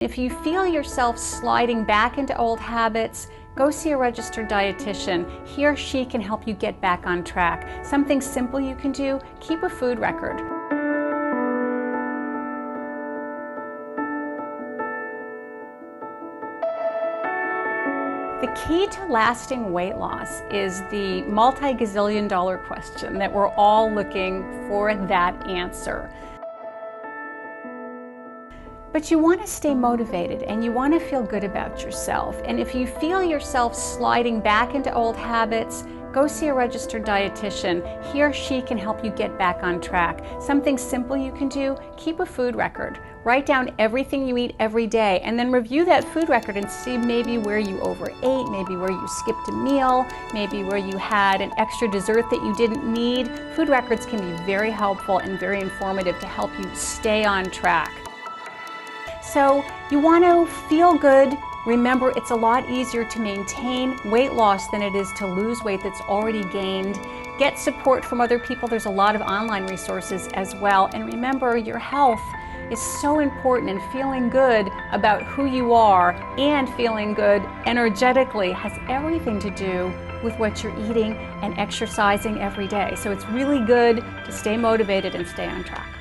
If you feel yourself sliding back into old habits, go see a registered dietitian. He or she can help you get back on track. Something simple you can do, keep a food record. The key to lasting weight loss is the multi-gazillion-dollar question that we're all looking for that answer. But you want to stay motivated and you want to feel good about yourself. And if you feel yourself sliding back into old habits, go see a registered dietitian. He or she can help you get back on track. Something simple you can do, keep a food record. Write down everything you eat every day and then review that food record and see maybe where you overate, maybe where you skipped a meal, maybe where you had an extra dessert that you didn't need. Food records can be very helpful and very informative to help you stay on track. So you want to feel good. Remember, it's a lot easier to maintain weight loss than it is to lose weight that's already gained. Get support from other people. There's a lot of online resources as well. And remember, your health is so important, and feeling good about who you are and feeling good energetically has everything to do with what you're eating and exercising every day. So it's really good to stay motivated and stay on track.